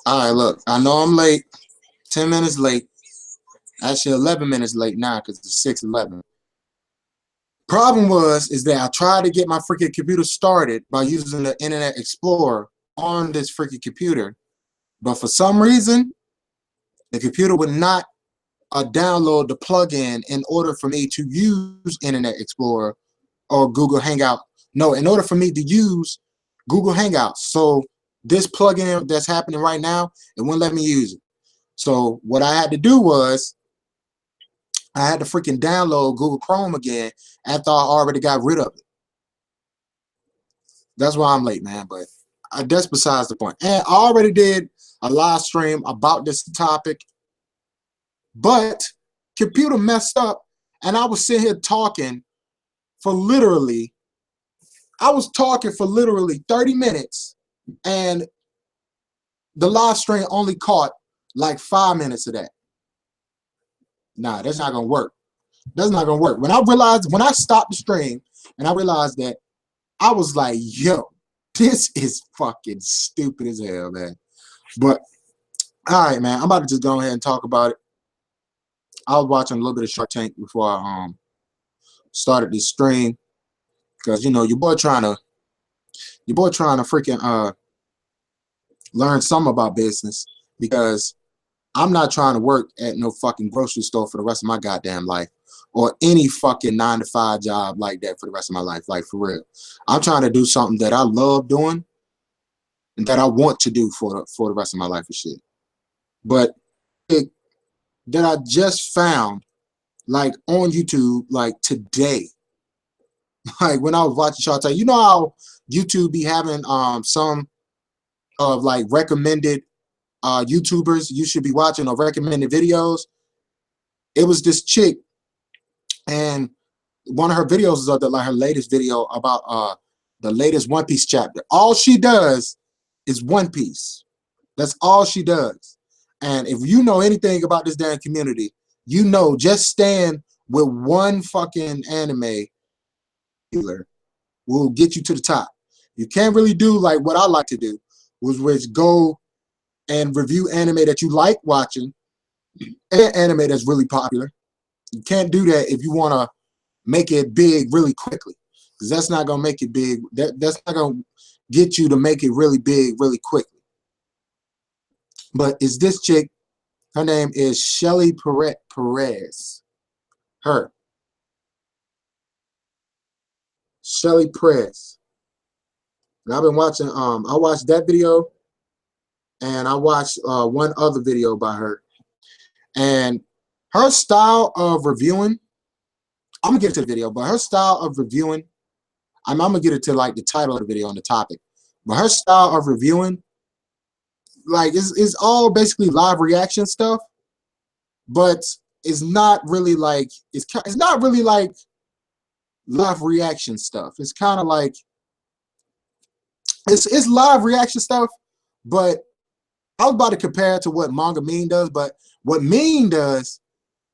All right, look, I know I'm late, 10 minutes late. Actually, 11 minutes late now because it's 6:11. Problem is that I tried to get my freaking computer started by using the Internet Explorer on this freaking computer, but for some reason, the computer would not download the plugin in order for me to use Internet Explorer or Google Hangout. No, in order for me to use Google Hangouts. So this plugin that's happening right now, it wouldn't let me use it. So what I had to do was I had to freaking download Google Chrome again after I already got rid of it. That's why I'm late, man, but that's besides the point. And I already did a live stream about this topic, but computer messed up, and I was sitting here talking for literally, I was talking for literally 30 minutes, and the live stream only caught like 5 minutes of that. Nah, that's not gonna work. That's not gonna work. When I stopped the stream and I realized that, I was like, yo, this is fucking stupid as hell, man. But all right, man, I'm about to just go ahead and talk about it. I was watching a little bit of Shark Tank before I started this stream, because you know your boy trying to freaking learn something about business, because I'm not trying to work at no fucking grocery store for the rest of my goddamn life, or any fucking 9-to-5 job like that for the rest of my life, like for real. I'm trying to do something that I love doing and that I want to do for the rest of my life and shit. But that I just found, like on YouTube, like today, like when I was watching Shark Tank, you know how YouTube be having some of like recommended YouTubers you should be watching or recommended videos. It was this chick, and one of her videos is like her latest video about the latest One Piece chapter. All she does is One Piece. That's all she does. And if you know anything about this damn community, you know just staying with one fucking anime dealer will get you to the top. You can't really do like what I like to do, which go and review anime that you like watching and anime that's really popular. You can't do that if you want to make it big really quickly, because that's not going to make it big. That's not going to get you to make it really big really quickly. But it's this chick. Her name is Shelly Perez. Her. Shelly Perez. And I've been watching, I watched that video, and I watched one other video by her. And her style of reviewing, I'm going to get into the video, but her style of reviewing, I'm going to get into like the title of the video and the topic. But her style of reviewing, like, it's all basically live reaction stuff, but it's not really like, it's not really like live reaction stuff. It's kind of like, it's live reaction stuff, but I was about to compare it to what Manga Mean does, but what Mean does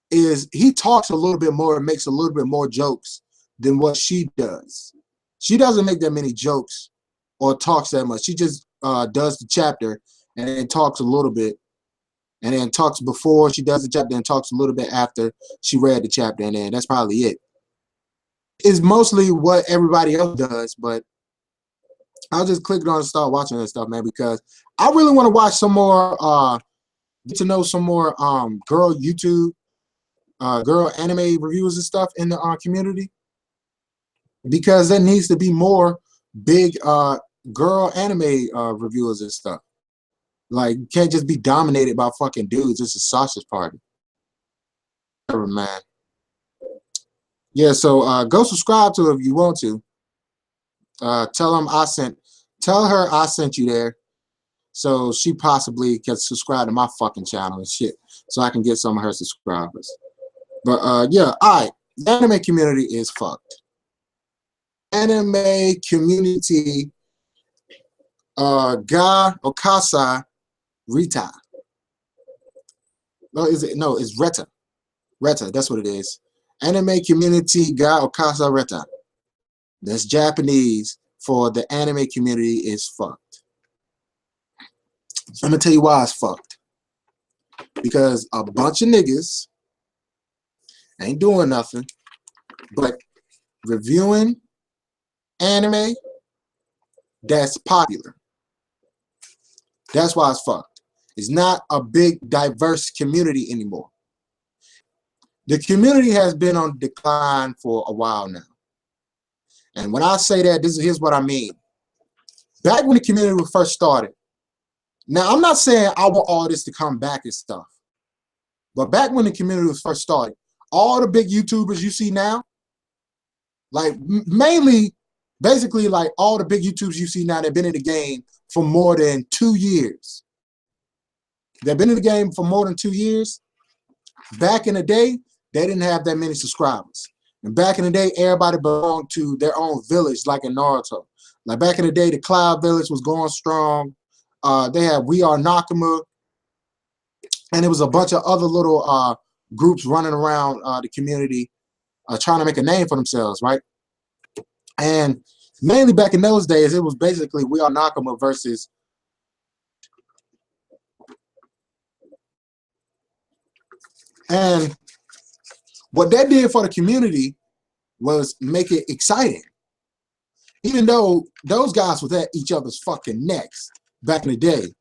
is he talks a little bit more and makes a little bit more jokes than what she does. She doesn't make that many jokes or talks that much. She just does the chapter and then talks a little bit, and then talks before she does the chapter and talks a little bit after she read the chapter, and then that's probably it. It's mostly what everybody else does, but I'll just click it on and start watching that stuff, man, because I really want to watch some more, get to know some more girl YouTube, girl anime reviews and stuff in the community, because there needs to be more big girl anime reviewers and stuff. Like, you can't just be dominated by fucking dudes. It's a sausage party. Whatever, man. Yeah, so go subscribe to her if you want to. Tell her I sent you there, so she possibly can subscribe to my fucking channel and shit, so I can get some of her subscribers. But yeah, alright. The anime community is fucked. Anime community, Ga Okasa Rita. No, is it? No, it's Reta. Reta, that's what it is. Anime community Ga Okasa Reta. That's Japanese for the anime community is fucked. So I'm gonna tell you why it's fucked. Because a bunch of niggas ain't doing nothing but reviewing anime that's popular. That's why it's fucked. It's not a big, diverse community anymore. The community has been on decline for a while now. And when I say that, here's what I mean. Back when the community first started, now I'm not saying I want all this to come back and stuff, but back when the community was first started, all the big YouTubers you see now, like mainly, basically like all the big YouTubers you see now, they've been in the game for more than 2 years. They've been in the game for more than 2 years. Back in the day, they didn't have that many subscribers. And back in the day, everybody belonged to their own village, like in Naruto. Like back in the day, the Cloud Village was going strong. They had We Are Nakama. And there was a bunch of other little groups running around the community trying to make a name for themselves, right? And mainly back in those days, it was basically We Are Nakama versus and what that did for the community was make it exciting. Even though those guys was at each other's fucking necks back in the day.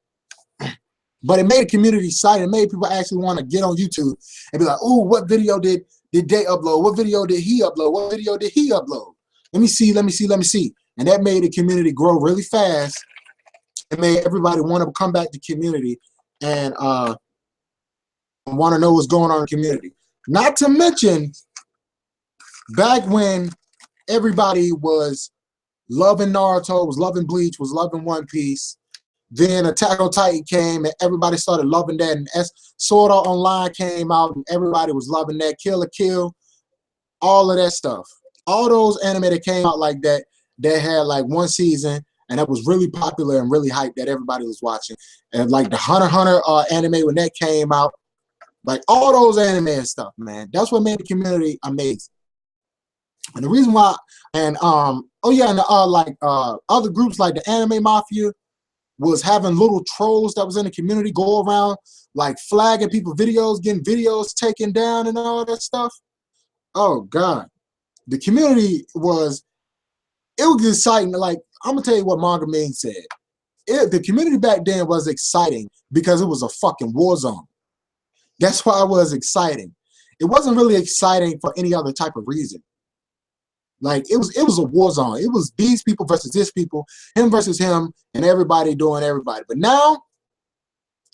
But it made the community exciting. It made people actually want to get on YouTube and be like, oh, what video did they upload? What video did he upload? What video did he upload? Let me see. And that made the community grow really fast. It made everybody want to come back to community and want to know what's going on in the community. Not to mention, back when everybody was loving Naruto, was loving Bleach, was loving One Piece, then Attack on Titan came and everybody started loving that, and Sword Art Online came out and everybody was loving that, Kill la Kill, all of that stuff. All those anime that came out like that, that had like one season and that was really popular and really hyped that everybody was watching. And like the Hunter x Hunter anime when that came out, like all those anime and stuff, man. That's what made the community amazing. And the reason why, and oh yeah, and other groups like the Anime Mafia was having little trolls that was in the community go around like flagging people videos, getting videos taken down and all that stuff. Oh God. The community was exciting. Like, I'm gonna tell you what Manga Ming said. The community back then was exciting because it was a fucking war zone. That's why it was exciting. It wasn't really exciting for any other type of reason. Like it was a war zone. It was these people versus this people, him versus him, and everybody doing everybody. But now,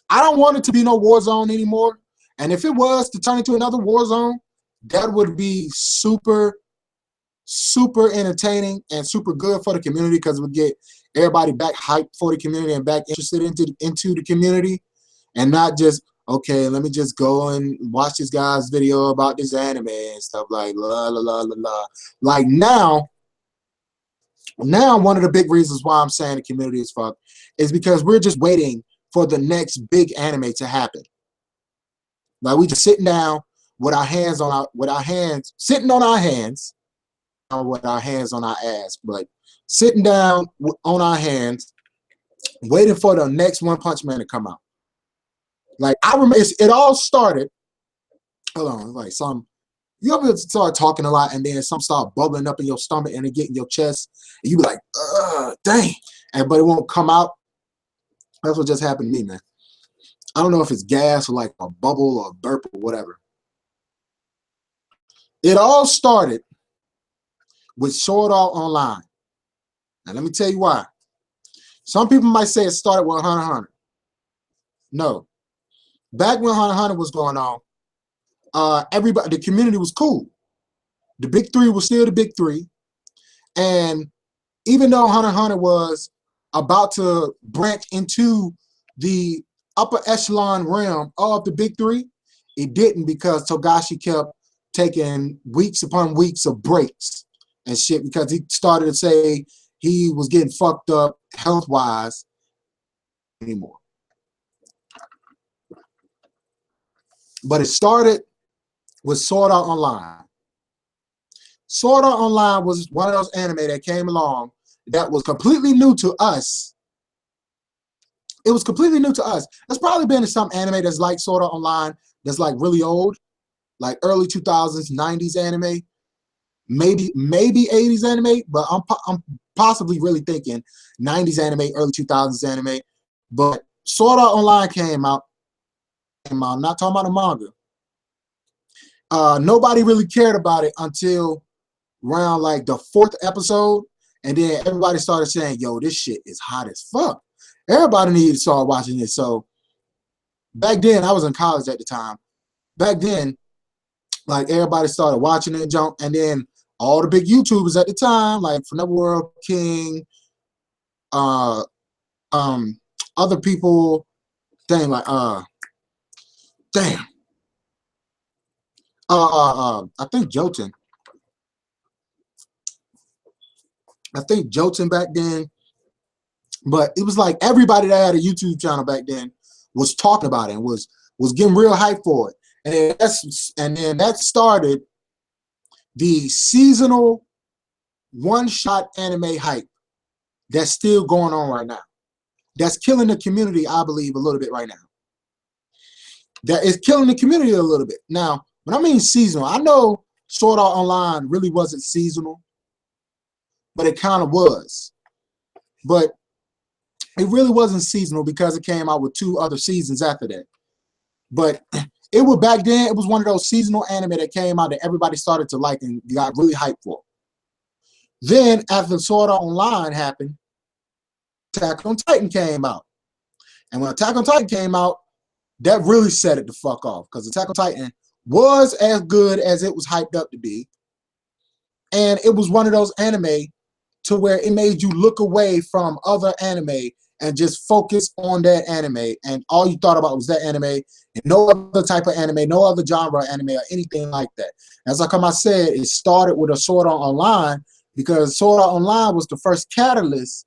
I don't want it to be no war zone anymore. And if it was to turn into another war zone, that would be super, super entertaining and super good for the community because it would get everybody back hyped for the community and back interested into the community, and not just, okay, let me just go and watch this guy's video about this anime and stuff like la la la la la. Like now one of the big reasons why I'm saying the community is fucked is because we're just waiting for the next big anime to happen. Like we just sitting down with our hands on our sitting on our hands, not with our hands on our ass, but sitting down on our hands, waiting for the next One Punch Man to come out. Like I remember, it all started. Hold on, like you ever start talking a lot and then some start bubbling up in your stomach and it get in your chest, and you be like, dang, but it won't come out. That's what just happened to me, man. I don't know if it's gas or like a bubble or a burp or whatever. It all started with Sword Art Online. Now let me tell you why. Some people might say it started with Hunter x Hunter. No. Back when Hunter x Hunter was going on, the community was cool. The big three was still the big three. And even though Hunter x Hunter was about to branch into the upper echelon realm of the big three, it didn't because Togashi kept taking weeks upon weeks of breaks and shit because he started to say he was getting fucked up health-wise anymore. But it started with Sword Art Online. Sword Art Online was one of those anime that came along that was completely new to us. It was completely new to us. There's probably been some anime that's like Sword Art Online that's like really old, like early 2000s, 90s anime, maybe 80s anime, but I'm possibly really thinking 90s anime, early 2000s anime. But Sword Art Online came out. I'm not talking about the manga. Nobody really cared about it until around like the 4th episode, and then everybody started saying, "Yo, this shit is hot as fuck." Everybody needed to start watching it. So back then, I was in college at the time. Back then, like everybody started watching it, jump, and then all the big YouTubers at the time, like Forever World King, uh, other people, damn, like damn, I think Jotun. I think Jotun back then, but it was like everybody that had a YouTube channel back then was talking about it and was getting real hype for it. And then that started the seasonal one-shot anime hype that's still going on right now. That's killing the community, I believe, a little bit right now. That is killing the community a little bit. Now, when I mean seasonal, I know Sword Art Online really wasn't seasonal, but it kind of was. But it really wasn't seasonal because it came out with 2 other seasons after that. But it was back then, it was one of those seasonal anime that came out that everybody started to like and got really hyped for. Then, after Sword Art Online happened, Attack on Titan came out. And when Attack on Titan came out, that really set it the fuck off. Because Attack on Titan was as good as it was hyped up to be. And it was one of those anime to where it made you look away from other anime and just focus on that anime. And all you thought about was that anime and no other type of anime, no other genre of anime or anything like that. As I said, it started with a Sword Art Online because Sword Art Online was the first catalyst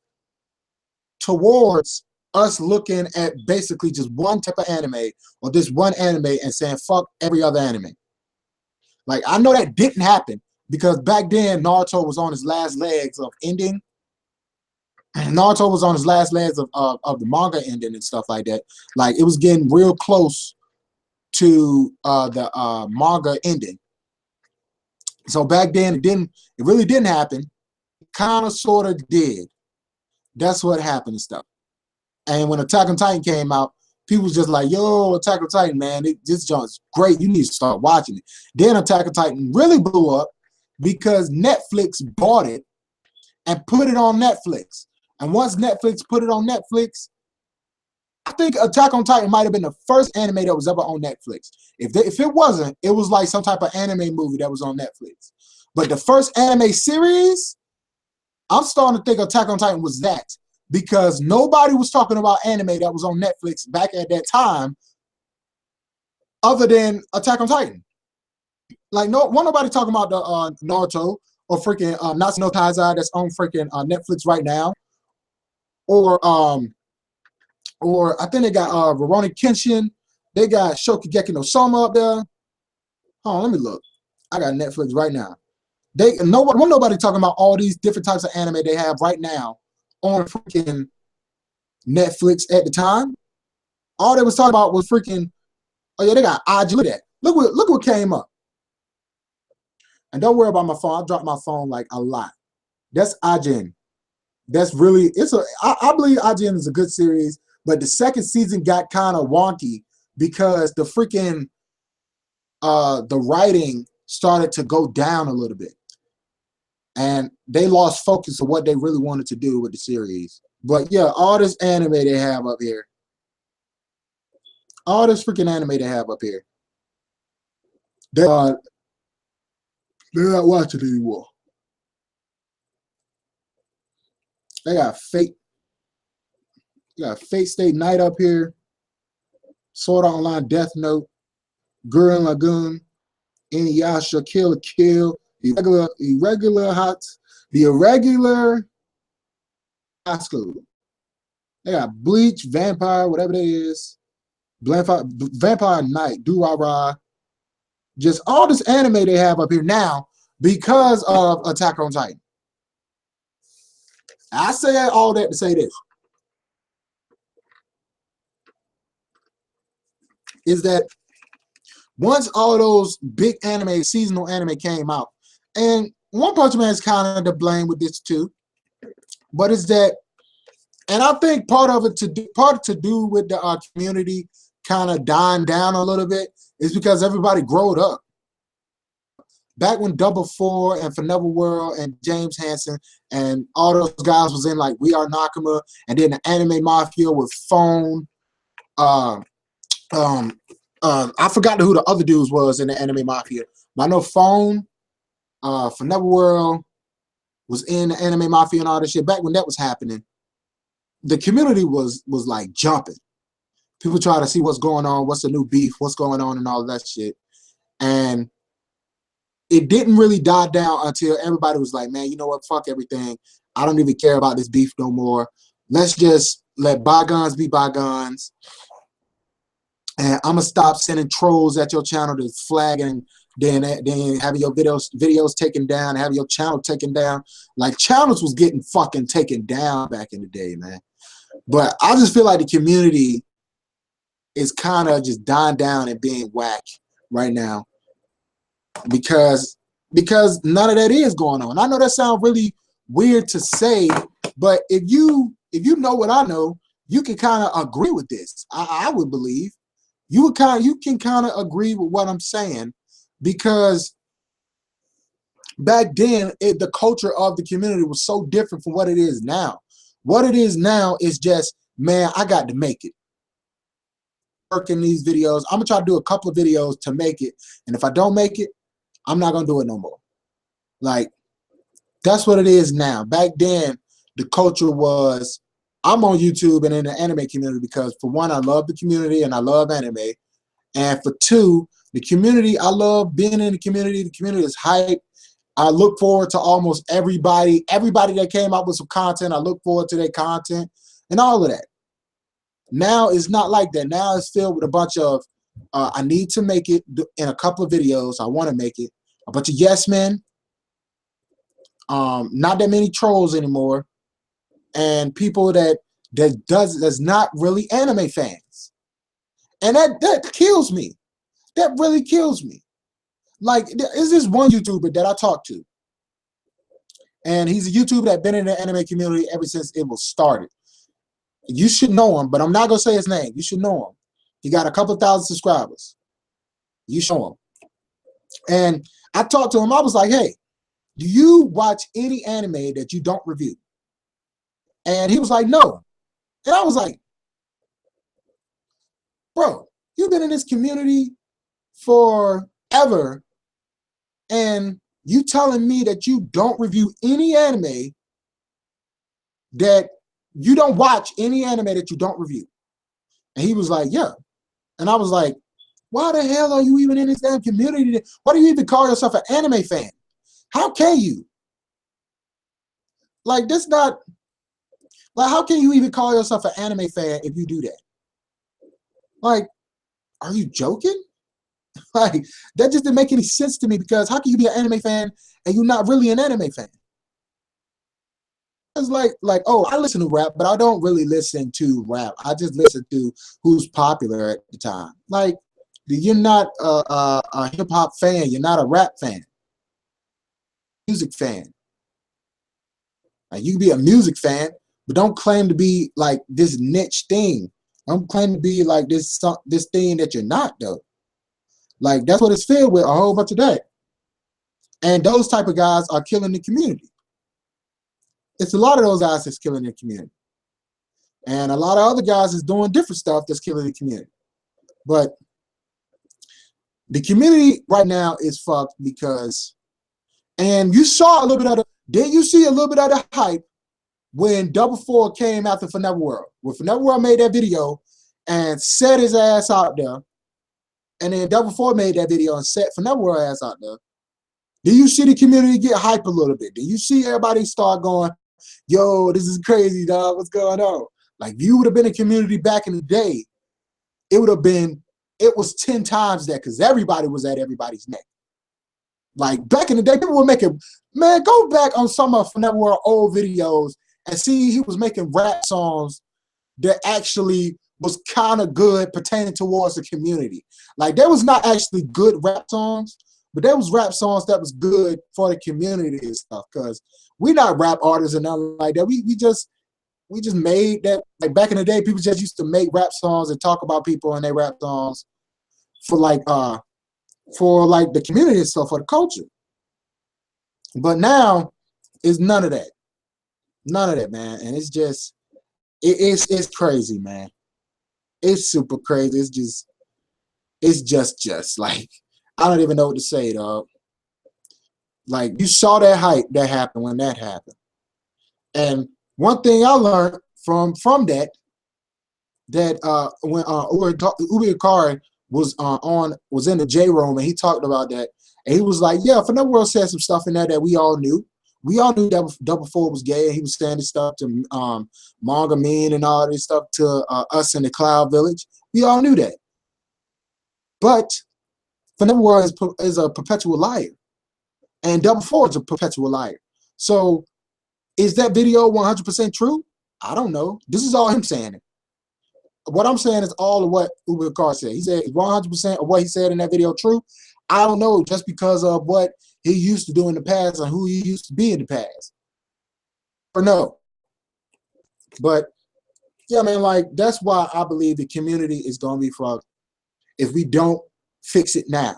towards us looking at basically just one type of anime or this one anime and saying fuck every other anime. Like, I know that didn't happen because back then Naruto was on his last legs of ending. Naruto was on his last legs of the manga ending and stuff like that. Like, it was getting real close to the manga ending. So back then it really didn't happen. Kind of sort of did. That's what happened and stuff. And when Attack on Titan came out, people was just like, yo, Attack on Titan, man, this joint's great. You need to start watching it. Then Attack on Titan really blew up because Netflix bought it and put it on Netflix. And once Netflix put it on Netflix, I think Attack on Titan might have been the first anime that was ever on Netflix. If it wasn't, it was like some type of anime movie that was on Netflix. But the first anime series, I'm starting to think Attack on Titan was that. Because nobody was talking about anime that was on Netflix back at that time other than Attack on Titan. Like, nobody talking about the Naruto or freaking Natsu no Taizai that's on freaking Netflix right now. Or I think they got Rurouni Kenshin. They got Shokugeki no Soma up there. Hold on, let me look. I got Netflix right now. Nobody talking about all these different types of anime they have right now on freaking Netflix at the time. All they was talking about was freaking, oh yeah, they got IG. Look what came up. And don't worry about my phone. I dropped my phone like a lot. That's IGN. That's really, I believe IGN is a good series, but the second season got kind of wonky because the freaking the writing started to go down a little bit. And they lost focus of what they really wanted to do with the series. But yeah, all this anime they have up here. All this freaking anime they have up here. They're not watching anymore. They got Fate. You got Fate Stay Night up here. Sword Art Online Death Note. Gurren Lagann. Inuyasha Kill la Kill. The irregular high school. They got Bleach, Vampire, whatever that is. Vampire Knight, Durara. Just all this anime they have up here now. because of Attack on Titan. I say all that to say this. Is that once all those big anime, seasonal anime came out, and One Punch Man is kind of to blame with this too, but it's that, and I think part to do with the community kind of dying down a little bit is because everybody growed up. Back when Double Four and Forever World and James Hansen and all those guys was in like We Are Nakama, and then the Anime Mafia with Phone. I forgot who the other dudes was in the Anime Mafia. But I know Phone, Forever World was in the Anime Mafia and all that shit. Back when that was happening, the community was like jumping. People try to see what's going on, what's the new beef, what's going on, and all that shit. And it didn't really die down until everybody was like, man, you know what? Fuck everything. I don't even care about this beef no more. Let's just let bygones be bygones. And I'm gonna stop sending trolls at your channel to flag and then having your videos taken down, having your channel taken down. Like channels was getting fucking taken down back in the day, man. But I just feel like the community is kind of just dying down and being whack right now because none of that is going on. I know that sounds really weird to say, but if you know what I know, you can kind of agree with this. I would believe. You can kind of agree with what I'm saying because back then the culture of the community was so different from what it is now. What it is now is just, man, I got to make it. Working these videos, I'm gonna try to do a couple of videos to make it, and if I don't make it, I'm not gonna do it no more. Like that's what it is now. Back then, the culture was, I'm on YouTube and in the anime community because for one, I love the community and I love anime. And for two, the community, I love being in the community. The community is hype. I look forward to almost everybody that came out with some content. I look forward to their content and all of that. Now it's not like that. Now it's filled with a bunch of, I need to make it in a couple of videos. I want to make it. A bunch of yes men. Not that many trolls anymore. And people that's not really anime fans, and that kills me. That really kills me. Like, is this one YouTuber that I talked to, and he's a YouTuber that's been in the anime community ever since it was started. You should know him, but I'm not gonna say his name. You should know him. He got a couple thousand subscribers. You show him, and I talked to him. I was like, hey, do you watch any anime that you don't review? And he was like, no. And I was like, bro, you've been in this community forever, and you telling me that you don't review any anime, that you don't watch any anime that you don't review. And he was like, yeah. And I was like, why the hell are you even in this damn community? Why do you even call yourself an anime fan? How can you? Like, that's not... Like, how can you even call yourself an anime fan if you do that? Like, are you joking? Like, that just didn't make any sense to me because how can you be an anime fan and you're not really an anime fan? It's like, oh, I listen to rap, but I don't really listen to rap. I just listen to who's popular at the time. Like, you're not a hip-hop fan. You're not a rap fan. Music fan. Like, you can be a music fan, but don't claim to be like this niche thing. Don't claim to be like this thing that you're not, though. Like, that's what it's filled with, a whole bunch of that. And those type of guys are killing the community. It's a lot of those guys that's killing the community. And a lot of other guys is doing different stuff that's killing the community. But the community right now is fucked because, and you saw a little bit of the, did you see a little bit of the hype when Double Four came after Forever World? When Forever World made that video and set his ass out there, and then Double Four made that video and set Forever World ass out there, do you see the community get hype a little bit? Do you see everybody start going, yo, this is crazy, dog, what's going on? Like, if you would have been in community back in the day, it would have been, it was 10 times that because everybody was at everybody's neck. Like back in the day, people were making, man, go back on some of Forever World old videos and see he was making rap songs that actually was kind of good pertaining towards the community. Like there was not actually good rap songs, but there was rap songs that was good for the community and stuff. Cause we not rap artists and nothing like that. We just made that. Like back in the day, people just used to make rap songs and talk about people in their rap songs for like the community and stuff, for the culture. But now it's none of that. None of that, man. And it's just it's crazy, man. It's super crazy. It's just like I don't even know what to say, dog. Like you saw that hype that happened when that happened. And one thing I learned from that when Ubi Akari was in the J room and he talked about that, and he was like, yeah, Forever World said some stuff in there that we all knew. We all knew that Double Four was gay. He was saying this stuff to Manga Mean and all this stuff to us in the Cloud Village. We all knew that. But Forever World is a perpetual liar. And Double Four is a perpetual liar. So is that video 100% true? I don't know. This is all him saying it. What I'm saying is all of what Ubi Akari said. He said 100% of what he said in that video true. I don't know, just because of what he used to do in the past and who he used to be in the past. Or no. But yeah, man, like that's why I believe the community is gonna be fucked if we don't fix it now.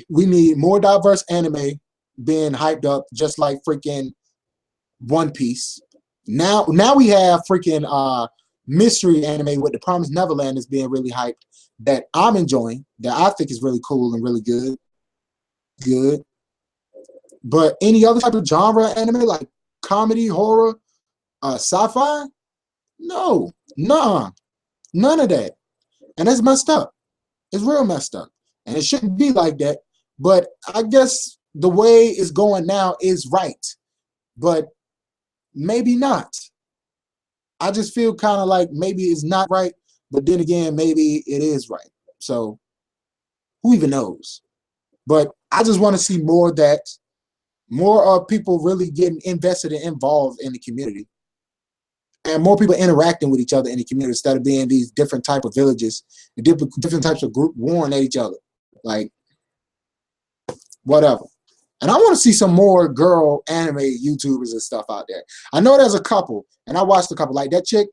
We need more diverse anime being hyped up, just like freaking One Piece. Now we have freaking mystery anime with The Promised Neverland is being really hyped, that I'm enjoying, that I think is really cool and really good. But any other type of genre anime, like comedy, horror, sci-fi, no, nah, none of that. And that's messed up. It's real messed up. And it shouldn't be like that. But I guess the way it's going now is right. But maybe not. I just feel kind of like maybe it's not right, but then again, maybe it is right. So who even knows? But I just want to see more of that, more of people really getting invested and involved in the community, and more people interacting with each other in the community instead of being these different type of villages and different types of group warring at each other. Like, whatever. And I want to see some more girl anime YouTubers and stuff out there. I know there's a couple, and I watched a couple. Like that chick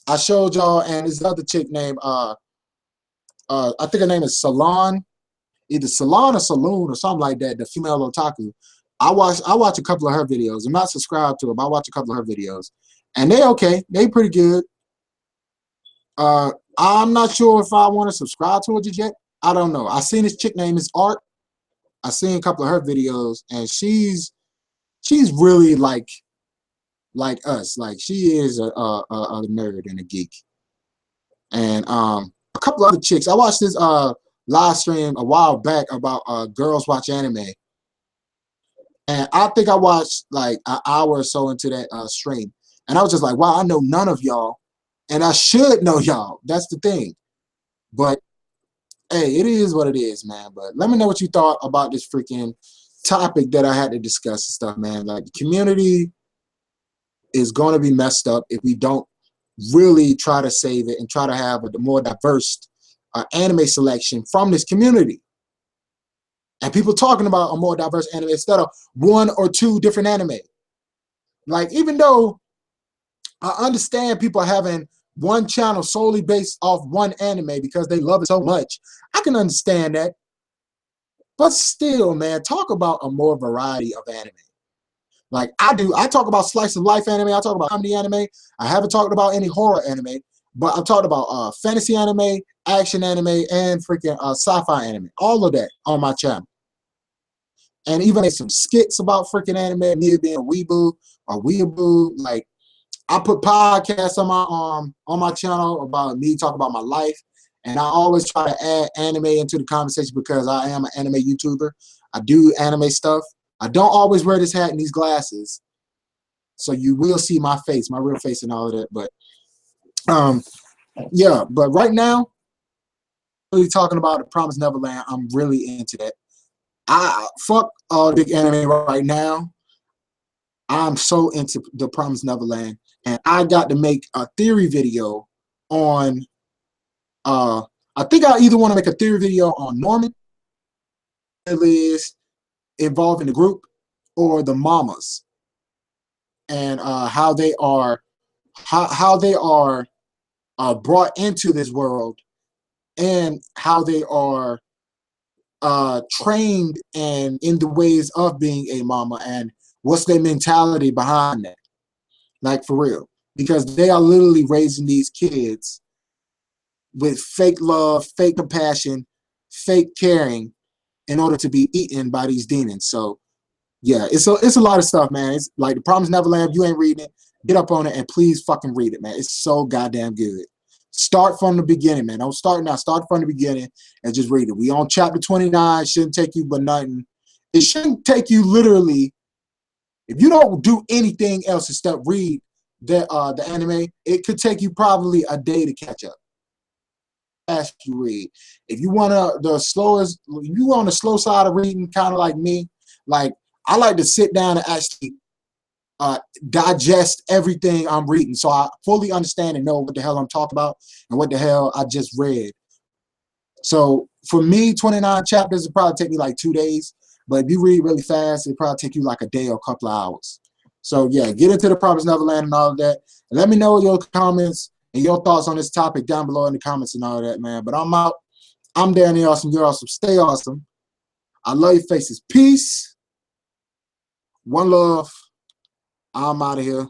I showed y'all, and this other chick named I think her name is Salon, either Salon or Saloon or something like that. The female otaku. I watch a couple of her videos. I'm not subscribed to her, but I watch a couple of her videos, and they okay. They pretty good. I'm not sure if I want to subscribe to her just yet. I don't know. I seen this chick named Miss Art. I seen a couple of her videos, and she's really like us. Like she is a nerd and a geek. And a couple other chicks. I watched this live stream a while back about girls watch anime, and I think I watched like an hour or so into that stream, and I was just like, wow, I know none of y'all, and I should know y'all. That's the thing. But hey, it is what it is, man. But let me know what you thought about this freaking topic that I had to discuss and stuff, man. Like the community is going to be messed up if we don't really try to save it and try to have a more diverse anime selection from this community. And people talking about a more diverse anime instead of one or two different anime. Like, even though I understand people having one channel solely based off one anime because they love it so much, I can understand that. But still, man, talk about a more variety of anime. Like I do. I talk about slice of life anime. I talk about comedy anime. I haven't talked about any horror anime, but I've talked about fantasy anime, action anime, and freaking sci-fi anime. All of that on my channel. And even made some skits about freaking anime, me being a weeboo or weeaboo. Like, I put podcasts on my channel about me talking about my life, and I always try to add anime into the conversation because I am an anime YouTuber. I do anime stuff. I don't always wear this hat and these glasses, so you will see my face, my real face, and all of that. But yeah. But right now, really talking about The Promised Neverland, I'm really into that. I fuck all big anime right now. I'm so into The Promised Neverland, and I got to make a theory video on. I think I either want to make a theory video on Norman, is involved in the group, or the mamas, and how they are, how they are brought into this world, and how they are trained and in the ways of being a mama, and what's their mentality behind that, like for real, because they are literally raising these kids with fake love, fake compassion, fake caring, in order to be eaten by these demons. So yeah, it's a lot of stuff, man. It's like The Promised Neverland. If you ain't reading it, get up on it and please fucking read it, man. It's so goddamn good. Start from the beginning, man. Don't start now. Start from the beginning and just read it. We on chapter 29. Shouldn't take you but nothing. It shouldn't take you literally. If you don't do anything else except read the anime, it could take you probably a day to catch up. As you read, if you want the slowest, if you on the slow side of reading, kind of like me, like I like to sit down and actually digest everything I'm reading, so I fully understand and know what the hell I'm talking about and what the hell I just read. So for me, 29 chapters would probably take me like 2 days, but if you read really fast, it probably take you like a day or a couple of hours. So yeah, get into The Promised Neverland and all of that. And let me know your comments and your thoughts on this topic down below in the comments and all of that, man. But I'm out. I'm Danny Awesome. You're awesome. Stay awesome. I love your faces. Peace. One love. I'm out of here.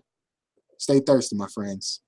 Stay thirsty, my friends.